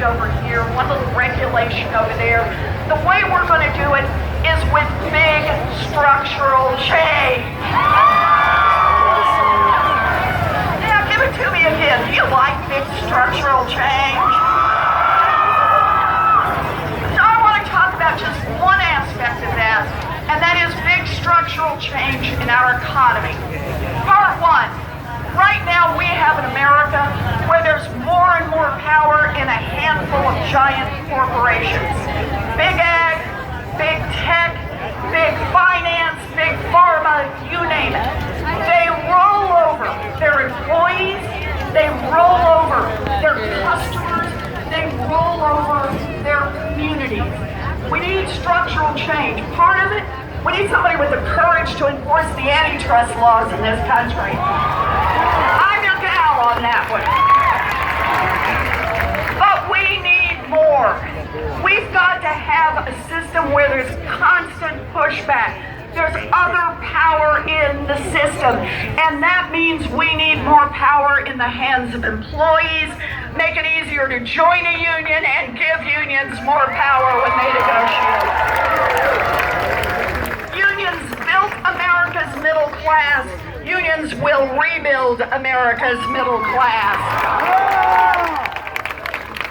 over here, one little regulation over there. The way we're going to do it is with big structural change. Yeah, give it to me again. Do you like big structural change? So I want to talk about just one aspect of that, and that is big structural change in our economy. Part one. Right now we have an America where there's more and more power in a handful of giant corporations. Big ag, big tech, big finance, big pharma, you name it. They roll over their employees, they roll over their customers, they roll over their communities. We need structural change. Part of it, we need somebody with the courage to enforce the antitrust laws in this country. I'm your gal on that one. But we need more. We've got to have a system where there's constant pushback. There's other power in the system, and that means we need more power in the hands of employees, make it easier to join a union, and give unions more power when they negotiate. Unions built America's middle class. Unions will rebuild America's middle class.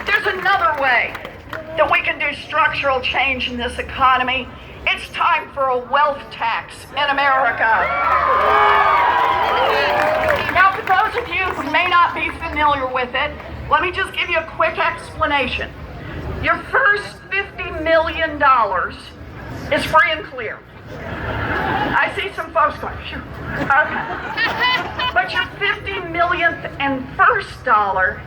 There's another way that we can do structural change in this economy. It's time for a wealth tax in America. Now, for those of you who may not be familiar with it, let me just give you a quick explanation. Your first $50 million is free and clear. I see some folks going, phew. Okay. But your 50 millionth and first dollar,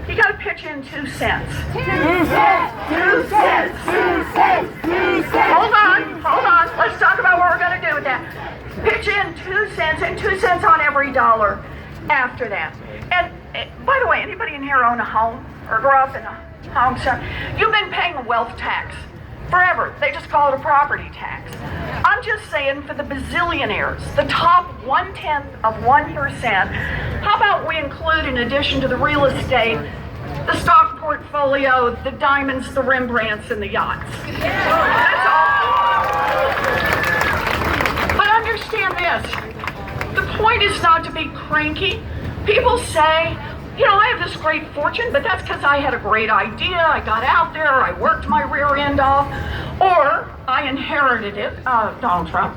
you got to pitch in 2 cents. 2 cents. 2 cents. 2 cents. 2 cents. Hold on. Let's talk about what we're going to do with that. Pitch in 2 cents and 2 cents on every dollar after that. And by the way, anybody in here own a home or grew up in a home? You've been paying a wealth tax forever. They just call it a property tax. I'm just saying, for the bazillionaires, the top 1/10 of 1%, how about we include, in addition to the real estate, the stock portfolio, the diamonds, the Rembrandts, and the yachts? That's all. But understand this. The point is not to be cranky. People say, you know, I have this great fortune, but that's because I had a great idea. I got out there, I worked my rear end off, or I inherited it, Donald Trump.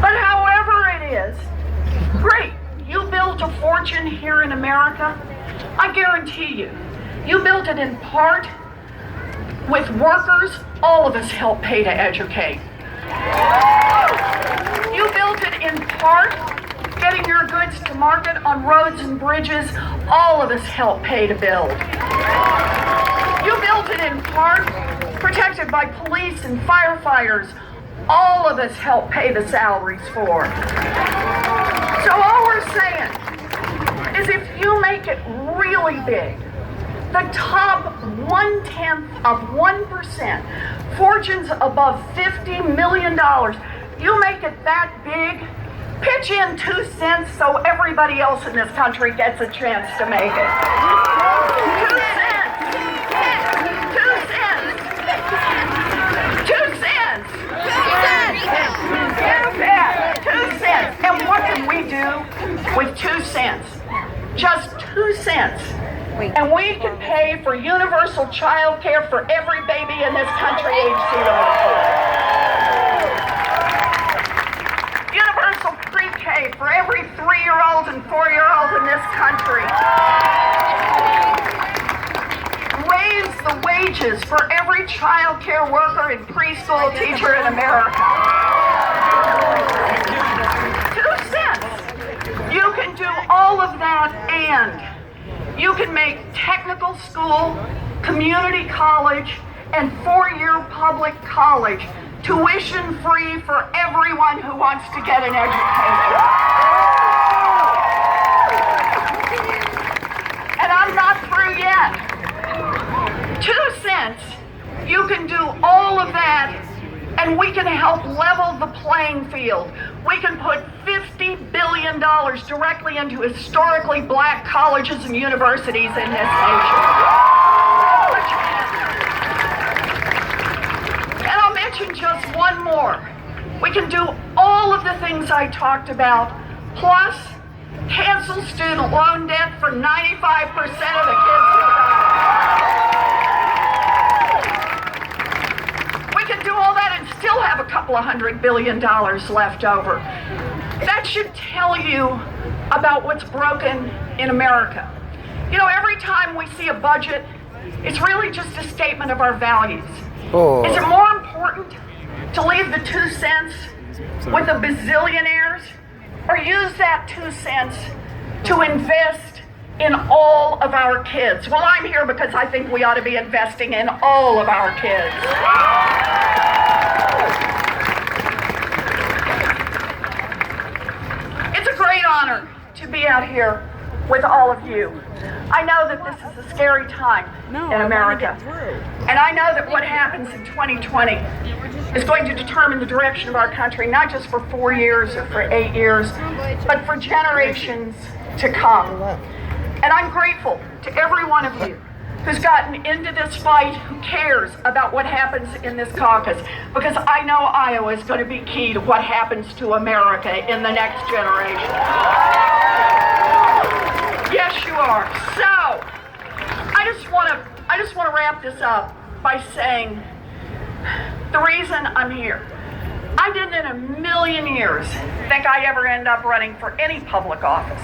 But however it is, great, you built a fortune here in America. I guarantee you, you built it in part with workers all of us help pay to educate. You built it in part getting your goods to market on roads and bridges, all of us help pay to build. You built it in part protected by police and firefighters, all of us help pay the salaries for. So all we're saying is if you make it really big, the top 1/10 of 1%, fortunes above $50 million, you make it that big, pitch in 2 cents so everybody else in this country gets a chance to make it. 2 cents. 2 cents. 2 cents. 2 cents. And what can we do with 2 cents? Just 2 cents. And we can pay for universal child care for every baby in this country age 0 to 4. Universal pre-K for every 3-year-old and 4-year-old in this country. Raise the wages for every child care worker and preschool teacher in America. 2 cents. You can do all of that, and you can make technical school, community college, and 4-year public college tuition free for everyone who wants to get an education. And I'm not through yet. 2 cents, you can do all of that And we can help level the playing field. We can put $50 billion directly into historically black colleges and universities in this nation. And I'll mention just one more. We can do all of the things I talked about, plus cancel student loan debt for 95% of the kids who die. We can do all that and still have a couple of $100 billion left over. That should tell you about what's broken in America. You know, every time we see a budget, it's really just a statement of our values. Oh. Is it more important to leave the 2 cents with the bazillionaires, or use that 2 cents to invest in all of our kids? Well, I'm here because I think we ought to be investing in all of our kids. It's a great honor to be out here with all of you. I know that this is a scary time in America. And I know that what happens in 2020 is going to determine the direction of our country, not just for 4 years or for 8 years, but for generations to come. And I'm grateful to every one of you who's gotten into this fight, who cares about what happens in this caucus, because I know Iowa is going to be key to what happens to America in the next generation. Yes, you are. So, I just want to wrap this up by saying the reason I'm here. I didn't in a million years think I'd ever end up running for any public office.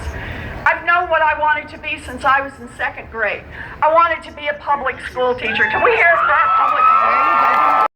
I've known what I wanted to be since I was in 2nd grade. I wanted to be a public school teacher. Can we hear it for our public school?